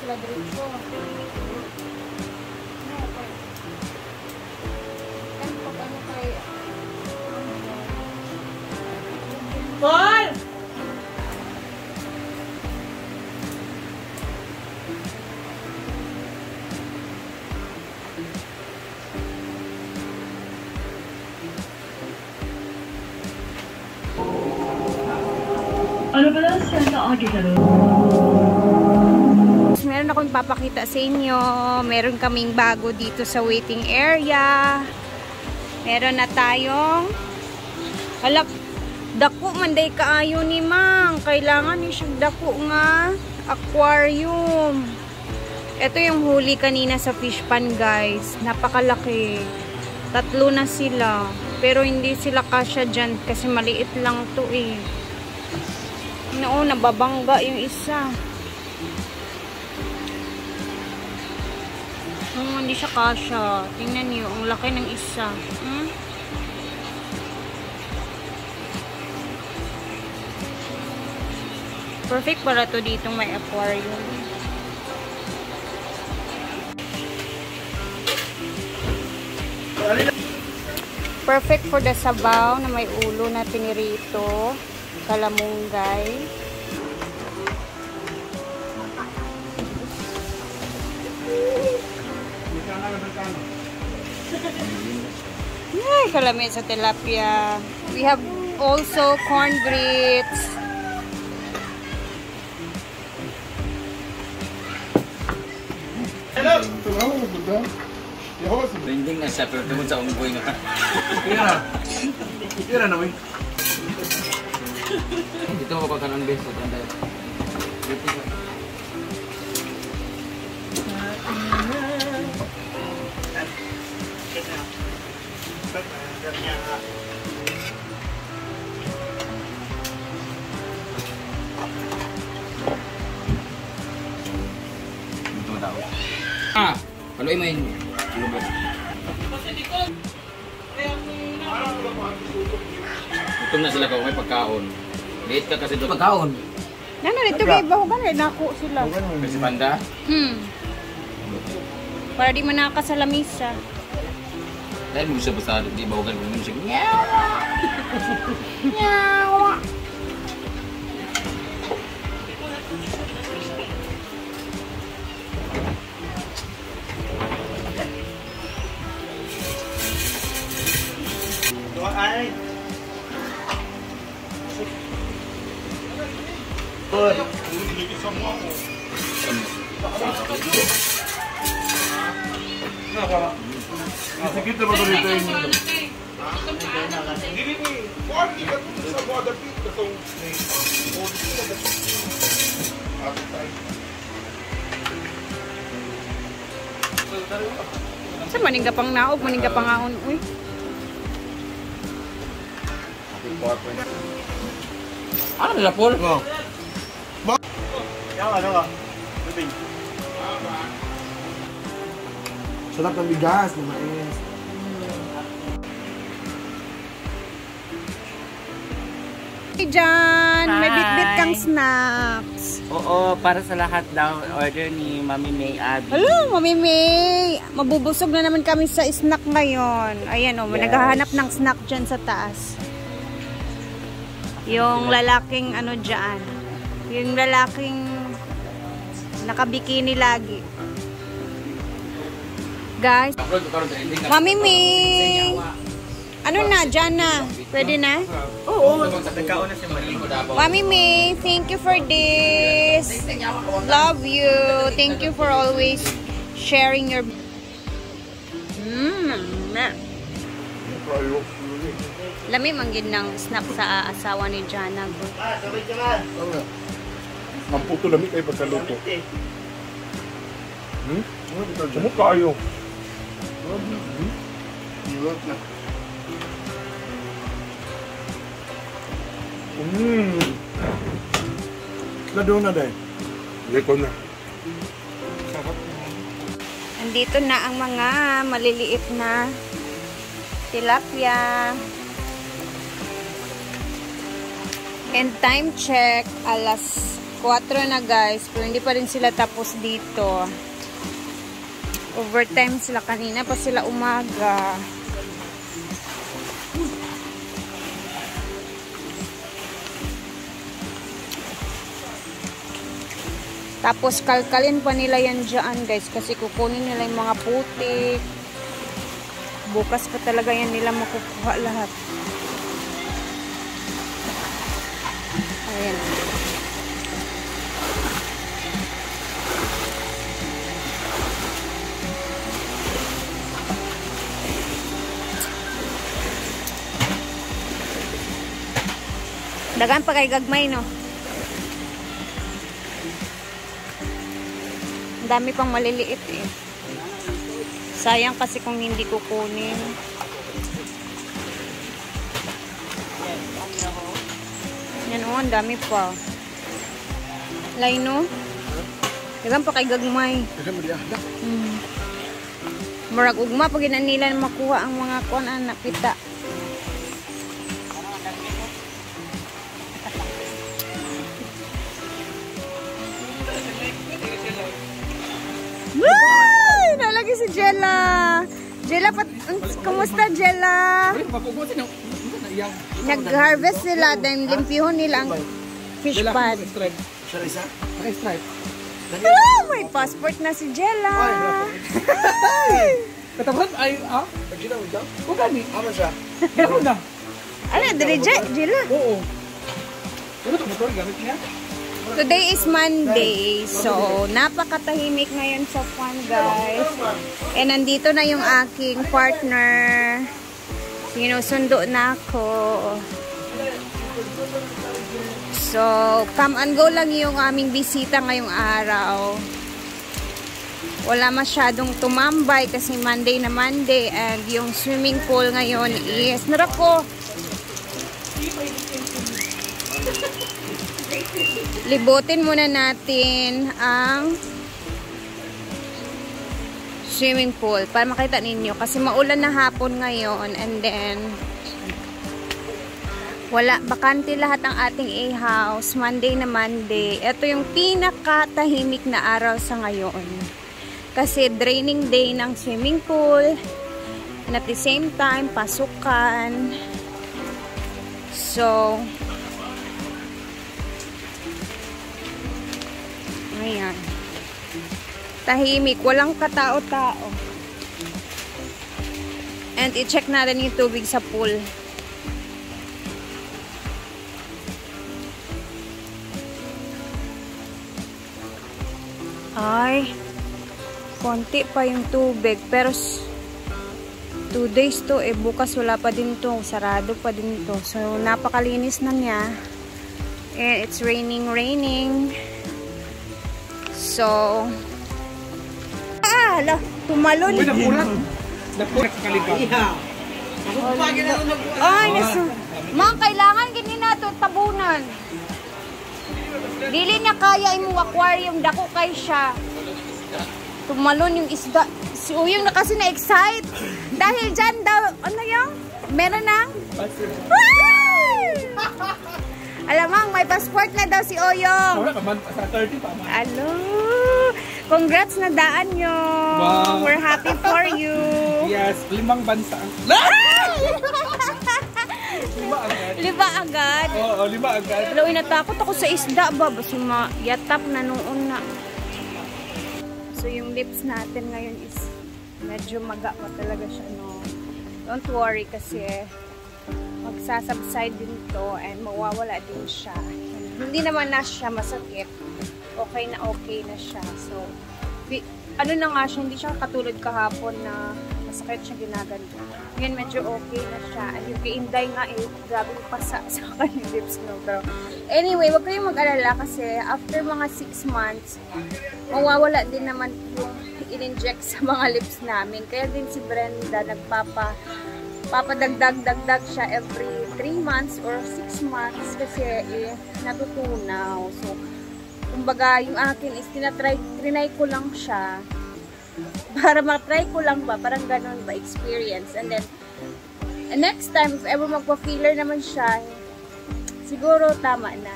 sila diretso. Paul! Meron akong ipapakita sa inyo. Meron kaming bago dito sa waiting area. Meron na tayong halak, dako manday kaayo ni Mang. Kailangan ni siyang dako nga aquarium. Ito yung huli kanina sa fish pan, guys. Napakalaki. 3 na sila. Pero hindi sila kasya dyan kasi maliit lang to eh. No, nababangga yung isa. Hindi siya kasya. Tingnan niyo, ang laki ng isa. Perfect para to dito may aquarium. Perfect for the sabaw na may ulo na pinirito. Kalamunggay. Ay, kalamit sa tilapia. We have also corn grits. Hello! Bending na siya, pero tungkol sa unggoy nga. Tira na, may. Dito ako ka ng beso. Paluin mo yun. Gutom na sila kung may pagkaon. Late ka kasi doon. Pagkaon? Ano, ito may bahugan rin. Nako sila. Kasi panda? Para di manaka sa lamisa. Dahil mo siya basta di bahugan mo siya. Nyawa! Nyawa! Ay! Good. Sige, ito ba ito dito yung... Hindi rin eh. Kuhan, ikat mo sa water pit. Kasong... Sa maningga pang naog, maningga pang aon. Uy. Ano nila, Paul? Oo. Yan, ano ka? Lubing. Sarap ng bigas, ng mais. Hey, John! May bit-bit kang snacks. Oo, para sa lahat daw order ni Mami May Abby. Hello, Mami May! Mabubusog na naman kami sa snack ngayon. Ayan o, naghahanap ng snack dyan sa taas. Yung lalaking ano dyan. Yung lalaking nakabikini lagi. Guys, Mami May! Ano na, dyan na? Pwede na? Oo, nagkaon na si Mami. Mami May, thank you for this. Love you. Thank you for always sharing your... Lami manggid ng snack sa asawa ni Jana. Sabay ka nga. Mamputo lamig kayo pagkaluto. Sumuk kayo. Iwag na. Lado na dahil. Leko na. Andito na ang mga maliliit na tilapia. And time check, alas 4 na guys, pero hindi pa rin sila tapos dito. Overtime sila kanina pa sila umaga. Tapos kalkalin pa nila yan dyan guys, kasi kukunin nila yung mga putik. Bukas pa talaga yan nila makukuha lahat. Ayan. Dagan pa kay gagmay, no? Ang dami pang maliliit, eh. Sayang kasi kung hindi kukunin. Yan, oh, ang dami pa. Laino? Dagan pa kay gagmay. Murag ugma, pag inan nila makuha ang mga kuan na pita. Woo! Nalagi si Jella. Jella, kumusta Jella? Nag-harvest sila, then limpihon nila ang fish pond. Oh, may passport na si Jella. Katapat ay, o gani? Ama siya. Ano na? Ano, dali Jella? Oo. Ano ito, motor gamit niya? Today is Monday, so napakatahimik ngayon sa farm guys. And nandito na yung aking partner. Sinusundo na ako. So, come and go lang yung aming bisita ngayong araw. Wala masyadong tumambay kasi Monday na Monday. And yung swimming pool ngayon is, narako, libutin muna natin ang swimming pool para makita ninyo kasi maulan na hapon ngayon, and then wala, bakante lahat ang ating A-house. Monday na Monday. Ito yung pinakatahimik na araw sa ngayon kasi draining day ng swimming pool, and at the same time pasukan. So ayan. Tahimik. Walang katao-tao. And i-check natin yung tubig sa pool. Ay, konti pa yung tubig. Pero 2 days to. Eh, bukas wala pa din to. Sarado pa din to. So, napakalinis na niya. And it's raining. So, hala, tumalon. Uy, napulat. Napulat sa kalipag. Ay, nasu. Mga kailangan ganyan na ito, tabunan. Dili niya kaya yung aquarium, dako kay siya. Tumalon yung isda. Si Uyong na kasi na-excite. Dahil dyan daw, ano yung? Meron ng? Alamang, may passport na daw si Oyong. Wala ka man, sa 30 pa man. Alo. Congrats na daan nyo. Wow. We're happy for you. Yes, 5 bansa ang... 5 agad. 5 agad? Oo, 5 agad. Hello, inatakot ako sa isda ba? Basta yatap na noon na. So, yung lips natin ngayon is medyo maga pa talaga siya, no? Don't worry kasi magsasubside din to and mawawala din siya. Hindi naman na siya masakit. Okay na siya. So, ano na nga siya, hindi siya katulad kahapon na masakit siya ginaganto. Ngayon medyo okay na siya. And yung kay Inday nga grabe pasa sa kanyang lips, no? Pero anyway, wag kayong mag-alala kasi after mga 6 months, mawawala din naman yung in-inject sa mga lips namin. Kaya din si Brenda papadagdag siya every 3 months or 6 months kasi natutunaw. So, kumbaga, yung akin is trinay ko lang siya para matry ko lang ba, parang ganun ba experience. And then next time if ever magpa-filler naman siya, siguro tama na.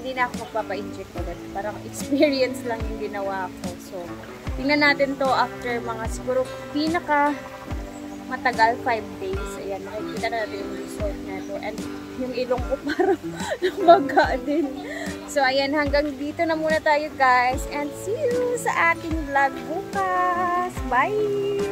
hindi na ako magpapa-inject ulit. Parang experience lang yung ginawa ko. So, tingnan natin to after mga siguro pinaka matagal 5 days. Ayan, makikita na natin yung result na to. And yung ilong ko parang namaga din. So, ayan, hanggang dito na muna tayo guys. And see you sa ating vlog bukas. Bye!